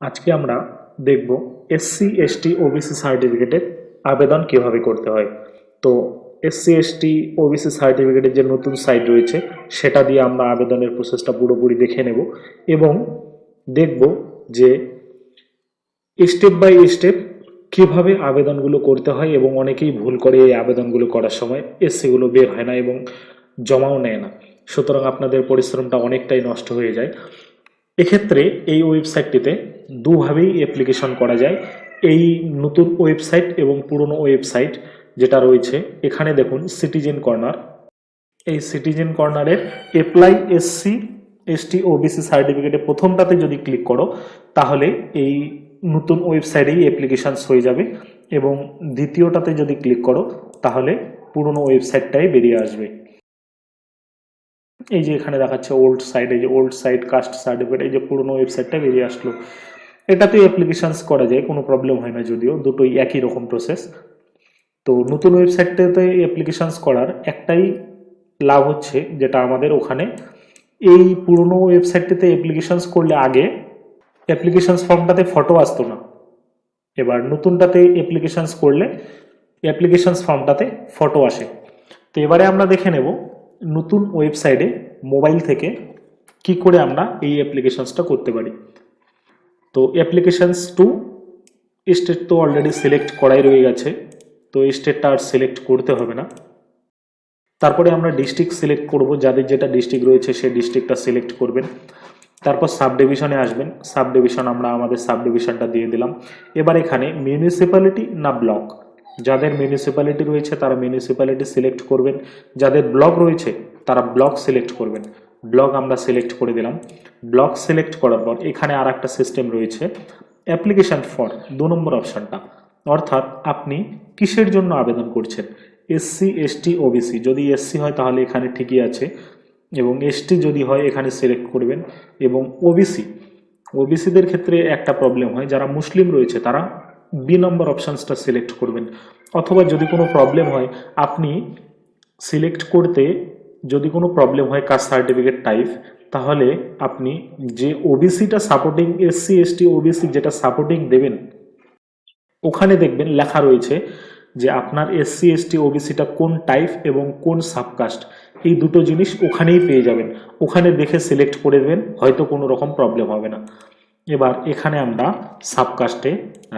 আজকে আমরা দেখব এসসি এসটি ওবিসি সার্টিফিকেটের আবেদন কিভাবে করতে হয়। তো এসসি এসটি ওবিসি সার্টিফিকেটের যে নতুন সাইট রয়েছে সেটা দিয়ে আমরা আবেদনের প্রসেসটা পুরোপুরি দেখে নেব এবং দেখব যে স্টেপ বাই স্টেপ কিভাবে আবেদনগুলো করতে হয়। এবং অনেকেই ভুল করে এই আবেদনগুলো করার সময় এসসিগুলো বের হয় না এবং জমাও নেয় না, সুতরাং আপনাদের পরিশ্রমটা অনেকটাই নষ্ট হয়ে যায়। এক্ষেত্রে এই ওয়েবসাইটটিতে দুভাবেই অ্যাপ্লিকেশন করা যায়। এই নতুন ওয়েবসাইট এবং পুরনো ওয়েবসাইট যেটা রয়েছে, এখানে দেখুন সিটিজেন কর্নার। এই সিটিজেন কর্নারের অ্যাপ্লাই এসসি এসটি ওবিসি সার্টিফিকেটে প্রথমটাতে যদি ক্লিক করো তাহলে এই নতুন ওয়েবসাইটেই অ্যাপ্লিকেশানস হয়ে যাবে এবং দ্বিতীয়টাতে যদি ক্লিক করো তাহলে পুরনো ওয়েবসাইটটাই বেরিয়ে আসবে। এই যে এখানে দেখাচ্ছে ওল্ড সাইট, এই যে ওল্ড সাইট কাস্ট সার্টিফিকেট, এই যে পুরনো ওয়েবসাইটটা বেরিয়ে আসলো। এটাতে অ্যাপ্লিকেশানস করা যায়, কোনো প্রবলেম হয় না, যদিও দুটোই একই রকম প্রসেস। তো নতুন ওয়েবসাইটটাতে অ্যাপ্লিকেশানস করার একটাই লাভ হচ্ছে, যেটা আমাদের ওখানে এই পুরনো ওয়েবসাইটটিতে অ্যাপ্লিকেশানস করলে আগে অ্যাপ্লিকেশানস ফর্মটাতে ফটো আসতো না, এবার নতুনটাতে অ্যাপ্লিকেশানস করলে অ্যাপ্লিকেশানস ফর্মটাতে ফটো আসে। তো এবারে আমরা দেখে নেব নতুন ওয়েবসাইটে মোবাইল থেকে কি করে আমরা এই অ্যাপ্লিকেশানসটা করতে পারি। তো অ্যাপ্লিকেশানস টু স্টেট তো অলরেডি সিলেক্ট করাই রয়ে গেছে, তো স্টেটটা আর সিলেক্ট করতে হবে না। তারপরে আমরা ডিস্ট্রিক্ট সিলেক্ট করব, যাদের যেটা ডিস্ট্রিক্ট রয়েছে সেই ডিস্ট্রিক্টটা সিলেক্ট করবেন। তারপর সাব ডিভিশনে আসবেন, সাব ডিভিশন আমরা আমাদের সাব ডিভিশনটা দিয়ে দিলাম। এবার এখানে মিউনিসিপ্যালিটি না ব্লক, যাদের মিউনিসিপ্যালিটি রয়েছে তারা মিউনিসিপ্যালিটি সিলেক্ট করবেন, যাদের ব্লক রয়েছে তারা ব্লক সিলেক্ট করবেন। ব্লক আমরা সিলেক্ট করে দিলাম। ব্লক সিলেক্ট করার পর এখানে আর একটা সিস্টেম রয়েছে অ্যাপ্লিকেশান ফর 2 নম্বর অপশানটা, অর্থাৎ আপনি কিসের জন্য আবেদন করছেন। এসসি এসটি ওবিসি, যদি এসসি হয় তাহলে এখানে ঠিকই আছে এবং এসটি যদি হয় এখানে সিলেক্ট করবেন। এবং ওবিসি, ওবিসিদের ক্ষেত্রে একটা প্রবলেম হয়, যারা মুসলিম রয়েছে তারা বি নম্বর অপশানসটা সিলেক্ট করবেন। অথবা যদি কোনো প্রবলেম হয়, আপনি সিলেক্ট করতে যদি কোনো প্রবলেম হয় কাস্ট সার্টিফিকেট টাইপ, তাহলে আপনি যে ওবিসিটা সাপোর্টিং এসসি এসটি ওবিসি যেটা সাপোর্টিং দেবেন, ওখানে দেখবেন লেখা রয়েছে যে আপনার এসসি এসটি ওবিসিটা কোন টাইপ এবং কোন সাবকাস্ট, এই দুটো জিনিস ওখানেই পেয়ে যাবেন। ওখানে দেখে সিলেক্ট করে দেবেন, হয়তো কোনো রকম প্রবলেম হবে না। এবার এখানে আমরা সাবকাস্টে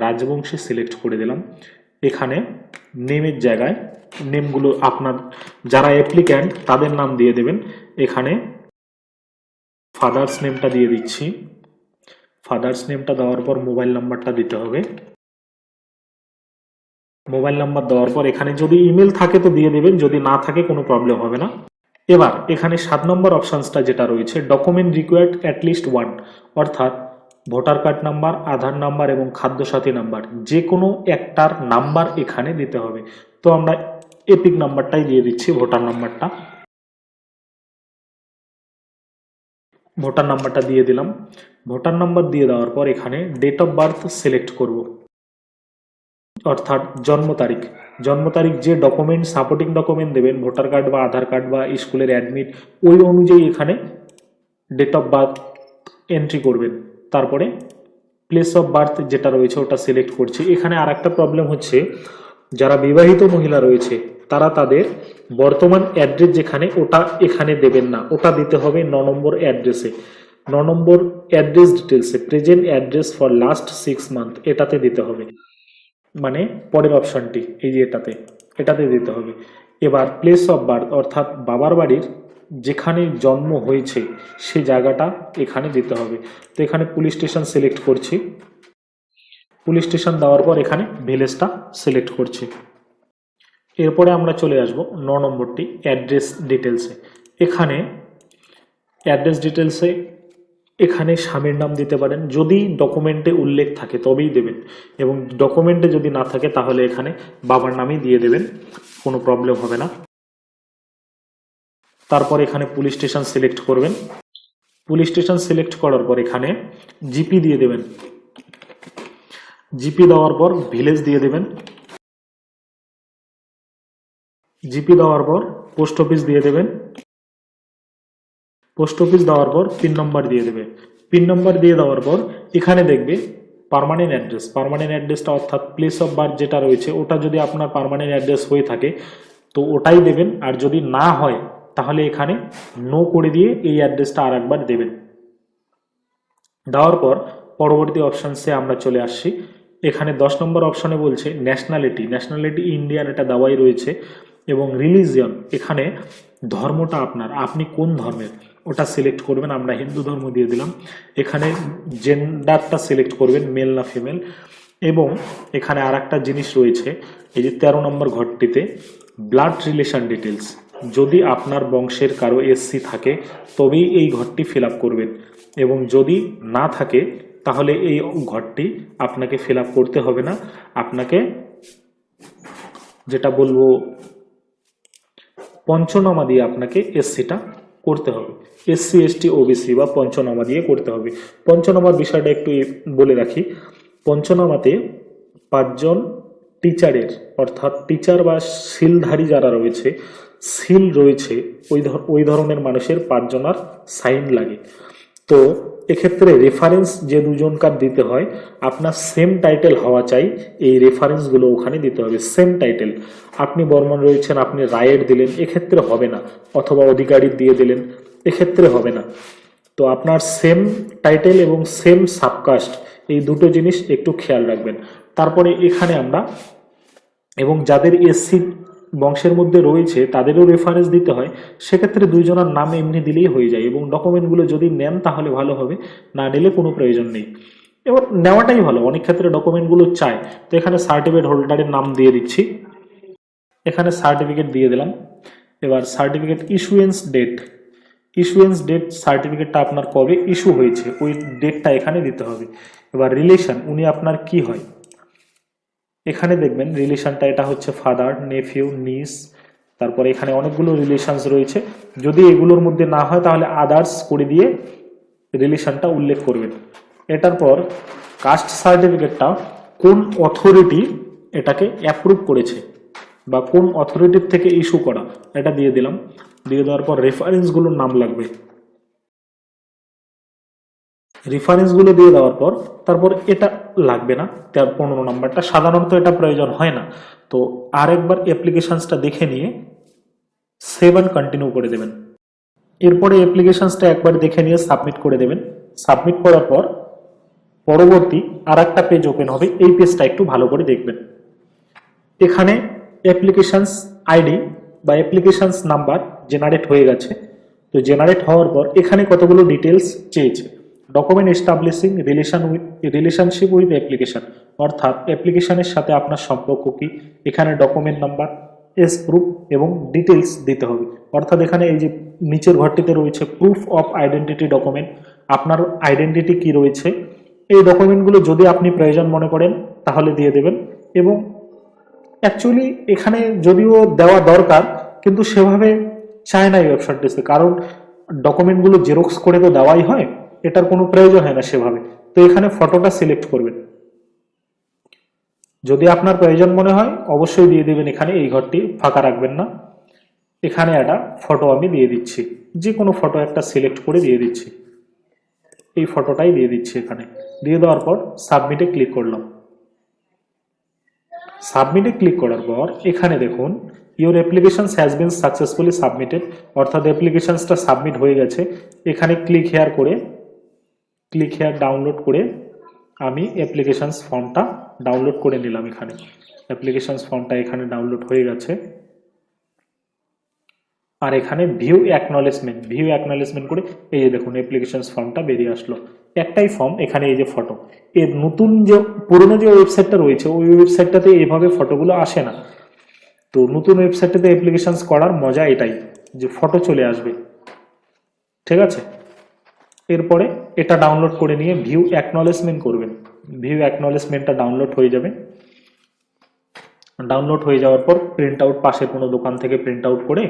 রাজবংশী সিলেক্ট করে দিলাম। এখানে নেমের জায়গায় নেমগুলো আপনার যারা অ্যাপ্লিক্যান্ট তাদের নাম দিয়ে দেবেন। এখানে ফাদার্স নেমটা দিয়ে দিচ্ছি। ফাদার্স নেমটা দেওয়ার পর মোবাইল নাম্বারটা দিতে হবে। মোবাইল নাম্বার দেওয়ার পর এখানে যদি ইমেল থাকে তো দিয়ে দেবেন, যদি না থাকে কোনো প্রবলেম হবে না। এবার এখানে 7 নম্বর অপশানসটা যেটা রয়েছে ডকুমেন্ট রিকোয়ার্ড অ্যাটলিস্ট 1, অর্থাৎ ভোটার কার্ড নাম্বার, আধার নাম্বার এবং খাদ্যসাথী নাম্বার, যে কোনো একটার নাম্বার এখানে দিতে হবে। তো আমরা এপিক নাম্বারটাই দিয়ে দিচ্ছি, ভোটার নাম্বারটা। ভোটার নাম্বারটা দিয়ে দিলাম। ভোটার নাম্বার দিয়ে দেওয়ার পর এখানে ডেট অফ বার্থ সিলেক্ট করব, অর্থাৎ জন্ম তারিখ। জন্ম তারিখ যে ডকুমেন্ট সাপোর্টিং ডকুমেন্ট দেবেন, ভোটার কার্ড বা আধার কার্ড বা স্কুলের অ্যাডমিট, ওই অনুযায়ী এখানে ডেট অফ বার্থ এন্ট্রি করবেন। তারপরে প্লেস অফ বার্থ যেটা রয়েছে ওটা সিলেক্ট করছি। এখানে আর একটা প্রবলেম হচ্ছে, যারা বিবাহিত মহিলা রয়েছে তারা তাদের বর্তমান অ্যাড্রেস যেখানে, ওটা এখানে দেবেন না, ওটা দিতে হবে 9 নম্বর অ্যাড্রেসে। 9 নম্বর অ্যাড্রেস ডিটেলসে present address for last 6 month এটাতে দিতে হবে, মানে পরের অপশানটি এই যে এটাতে দিতে হবে। এবার প্লেস অফ বার্থ অর্থাৎ বাবার বাড়ির যেখানে জন্ম হয়েছে সে জায়গাটা এখানে দিতে হবে। তো এখানে পুলিশ স্টেশন সিলেক্ট করছি। পুলিশ স্টেশন দেওয়ার পর এখানে ভিলেজটা সিলেক্ট করছি। এরপরে আমরা চলে আসব 9 নম্বরটি অ্যাড্রেস ডিটেলসে। এখানে অ্যাড্রেস ডিটেলসে এখানে স্বামীর নাম দিতে পারেন, যদি ডকুমেন্টে উল্লেখ থাকে তবেই দেবেন, এবং ডকুমেন্টে যদি না থাকে তাহলে এখানে বাবার নামই দিয়ে দেবেন, কোনো প্রবলেম হবে না। তারপর এখানে পুলিশ স্টেশন সিলেক্ট করবেন। পুলিশ স্টেশন সিলেক্ট করার পর এখানে জিপি দিয়ে দেবেন। জিপি দেওয়ার পর ভিলেজ দিয়ে দেবেন। জিপি দেওয়ার পর পোস্ট অফিস দিয়ে দেবেন। পোস্ট অফিস দেওয়ার পর পিন নম্বর দিয়ে দেবে। পিন নম্বর দিয়ে দেওয়ার পর এখানে দেখবে পার্মানেন্ট অ্যাড্রেসটা অর্থাৎ প্লেস অফ বার্থ যেটা রয়েছে ওটা যদি আপনার পার্মানেন্ট অ্যাড্রেস হয়ে থাকে তো ওটাই দেবেন, আর যদি না হয় তাহলে এখানে নো করে দিয়ে এই অ্যাড্রেসটা আর একবার দেবেন। দেওয়ার পর পরবর্তী অপশানসে আমরা চলে আসছি। এখানে 10 নম্বর অপশানে বলছে ন্যাশনালিটি ইন্ডিয়ান, এটা দেওয়াই রয়েছে। এবং রিলিজিয়ন, এখানে ধর্মটা আপনি কোন ধর্মের ওটা সিলেক্ট করবেন, আমরা হিন্দু ধর্ম দিয়ে দিলাম। এখানে জেন্ডারটা সিলেক্ট করবেন, মেল না ফিমেল। এবং এখানে আর একটা জিনিস রয়েছে, এই যে 13 নম্বর ঘরটিতে ব্লাড রিলেশন ডিটেলস, যদি আপনার বংশের কারো এসসি থাকে তবেই এই ঘরটি ফিল আপ করবেন, এবং যদি না থাকে তাহলে এই ঘরটি আপনাকে ফিল আপ করতে হবে না। আপনাকে যেটা বলবো পঞ্চনামা দিয়ে আপনাকে এসসিটা করতে হবে, এসসি এসটি ওবিসি বা পঞ্চনামা দিয়ে করতে হবে। পঞ্চনামার বিষয়টা একটু বলে রাখি। পঞ্চনামাতে 5 জন টিচারের, অর্থাৎ টিচার বা সিলধারী যারা রয়েছে, সিল রয়েছে, ওই ধরনের মানুষের 5 জনার সাইন লাগে। তো এক্ষেত্রে রেফারেন্স যে দুজনকার দিতে হয়, আপনার সেম টাইটেল হওয়া চাই, এই রেফারেন্সগুলো ওখানে দিতে হবে সেম টাইটেল। আপনি বর্মন রয়েছেন, আপনি রায়ের দিলেন, এক্ষেত্রে হবে না, অথবা অধিকারী দিয়ে দিলেন, এক্ষেত্রে হবে না। তো আপনার সেম টাইটেল এবং সেম সাবকাস্ট, এই দুটো জিনিস একটু খেয়াল রাখবেন। তারপরে এখানে আমরা, এবং যাদের এসসি বংশের মধ্যে রয়েছে তাদেরও রেফারেন্স দিতে হয়, সেক্ষেত্রে দুইজনের নাম এমনি দিলেই হয়ে যায়। এবং ডকুমেন্টগুলো যদি নেন তাহলে ভালো হবে, না নিলে কোনো প্রয়োজন নেই। এবার নেওয়াটাই ভালো, অনেক ক্ষেত্রে ডকুমেন্টগুলো চায়। তো এখানে সার্টিফিকেট হোল্ডারের নাম দিয়ে দিচ্ছি, এখানে সার্টিফিকেট দিয়ে দিলাম। এবার সার্টিফিকেট ইস্যুয়েন্স ডেট সার্টিফিকেটটা আপনার কবে ইস্যু হয়েছে ওই ডেটটা এখানে দিতে হবে। এবার রিলেশন, উনি আপনার কি হয়, এখানে দেখবেন রিলেশনটা এটা হচ্ছে ফাদার, নেফিউ, নিস। তারপরে এখানে অনেকগুলো রিলেশনস রয়েছে, যদি এগুলোর মধ্যে না হয় তাহলে আদার্স করে দিয়ে রিলেশনটা উল্লেখ করবেন। এটার পর কাস্ট সার্টিফিকেটটা কোন অথরিটি এটাকে অ্যাপ্রুভ করেছে বা কোন অথরিটির থেকে ইস্যু করা, এটা দিয়ে দিলাম। দিয়ে দেওয়ার পর রেফারেন্সগুলোর নাম লাগবে, রেফারেন্সগুলো দিয়ে দেওয়ার পর তারপর এটা লাগবে না, 15 নম্বরটা সাধারণত এটা প্রয়োজন হয় না। তো আরেকবার অ্যাপ্লিকেশনসটা দেখে নিয়ে সেভ অ্যান্ড কন্টিনিউ করে দেবেন। এরপরে অ্যাপ্লিকেশনসটা একবার দেখে নিয়ে সাবমিট করে দেবেন। সাবমিট করার পর পরবর্তী আর একটা পেজ ওপেন হবে, এই পেজটা একটু ভালো করে দেখবেন। এখানে অ্যাপ্লিকেশনস আইডি বা অ্যাপ্লিকেশনস নাম্বার জেনারেট হয়ে গেছে। তো জেনারেট হওয়ার পর এখানে কতগুলো ডিটেলস চেয়েছে, document establishing relationship with application, অর্থাৎ অ্যাপ্লিকেশনের সাথে আপনার সম্পর্ক কি, এখানে ডকুমেন্ট নাম্বার, এস প্রুফ এবং ডিটেলস দিতে হবে। অর্থাৎ এখানে এই যে নিচের ঘরটিতে রয়েছে প্রুফ অফ আইডেন্টিটি ডকুমেন্ট, আপনার আইডেন্টিটি কি রয়েছে, এই ডকুমেন্টগুলো যদি আপনি প্রয়োজন মনে করেন তাহলে দিয়ে দেবেন। এবং অ্যাকচুয়ালি এখানে যদিও দেওয়া দরকার কিন্তু সেভাবে চায় না এই ওয়েবসাইটটিতে, কারণ ডকুমেন্টগুলো জেরক্স করে তো দেওয়াই হয়, এটার কোনো প্রয়োজন হয় না সেভাবে। তো এখানে ফটোটা সিলেক্ট করবেন, যদি আপনার প্রয়োজন মনে হয় অবশ্যই দিয়ে দেবেন, এখানে এই ঘরটি ফাঁকা রাখবেন না। এখানে একটা ফটো আমি দিয়ে দিচ্ছি, যে কোনো ফটো একটা সিলেক্ট করে দিয়ে দিচ্ছি, এই ফটোটাই দিয়ে দিচ্ছি এখানে। দিয়ে দেওয়ার পর সাবমিটে ক্লিক করলাম। সাবমিটে ক্লিক করার পর এখানে দেখুন your application has been successfully submitted, অর্থাৎ অ্যাপ্লিকেশনসটা সাবমিট হয়ে গেছে। এখানে ক্লিক হেয়ার ডাউনলোড করে আমি অ্যাপ্লিকেশনস ফর্মটা ডাউনলোড করে নিলাম। এখানে অ্যাপ্লিকেশনস ফর্মটা এখানে ডাউনলোড হয়ে গেছে। আর এখানে ভিউ অ্যাকনলেজমেন্ট করে এই যে দেখুন অ্যাপ্লিকেশনস ফর্মটা বেরিয়ে আসলো, একটাই ফর্ম। এখানে এই যে ফটো, এর নতুন যে পুরনো যে ওয়েবসাইটটা রয়েছে ওই ওয়েবসাইটটাতে এভাবে ফটোগুলো আসে না। তো নতুন ওয়েবসাইটটাতে অ্যাপ্লিকেশনস করার মজা এটাই যে ফটো চলে আসবে, ঠিক আছে। এরপরে এটা ডাউনলোড করে নিয়ে ভিউ অ্যাকনলেজমেন্ট করবেন, ভিউ অ্যাকনলেজমেন্টটা ডাউনলোড হয়ে যাবে। ডাউনলোড হয়ে যাওয়ার পর প্রিন্ট আউট, পাশের কোনো দোকান থেকে প্রিন্ট আউট করে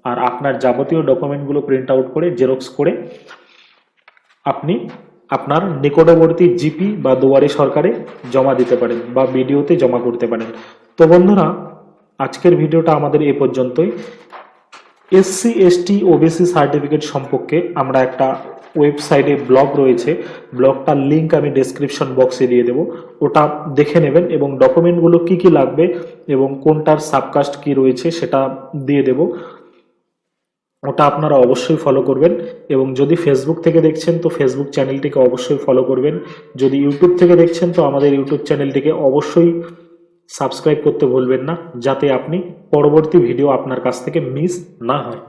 আর আপনার যাবতীয় ডকুমেন্টগুলো প্রিন্ট আউট করে জেরক্স করে আপনি আপনার নিকটবর্তী জিপি বা দুয়ারে সরকারে জমা দিতে পারেন বা বিডিওতে জমা করতে পারেন। তো বন্ধুরা, আজকের ভিডিওটা আমাদের এ পর্যন্তই। এসসি এসটি ওবিসি সার্টিফিকেট সম্পর্কে আমরা একটা ওয়েবসাইটে ব্লগ রয়েছে, ব্লগটার লিঙ্ক আমি ডেসক্রিপশন বক্সে দিয়ে দেবো, ওটা দেখে নেবেন এবং ডকুমেন্টগুলো কি কি লাগবে এবং কোনটার সাবকাস্ট কি রয়েছে সেটা দিয়ে দেবো, ওটা আপনারা অবশ্যই ফলো করবেন। এবং যদি ফেসবুক থেকে দেখছেন তো ফেসবুক চ্যানেলটিকে অবশ্যই ফলো করবেন, যদি ইউটিউব থেকে দেখছেন তো আমাদের ইউটিউব চ্যানেলটিকে অবশ্যই সাবস্ক্রাইব করতে ভুলবেন না, যাতে আপনি পরবর্তী ভিডিও আপনার কাছ থেকে মিস না হয়।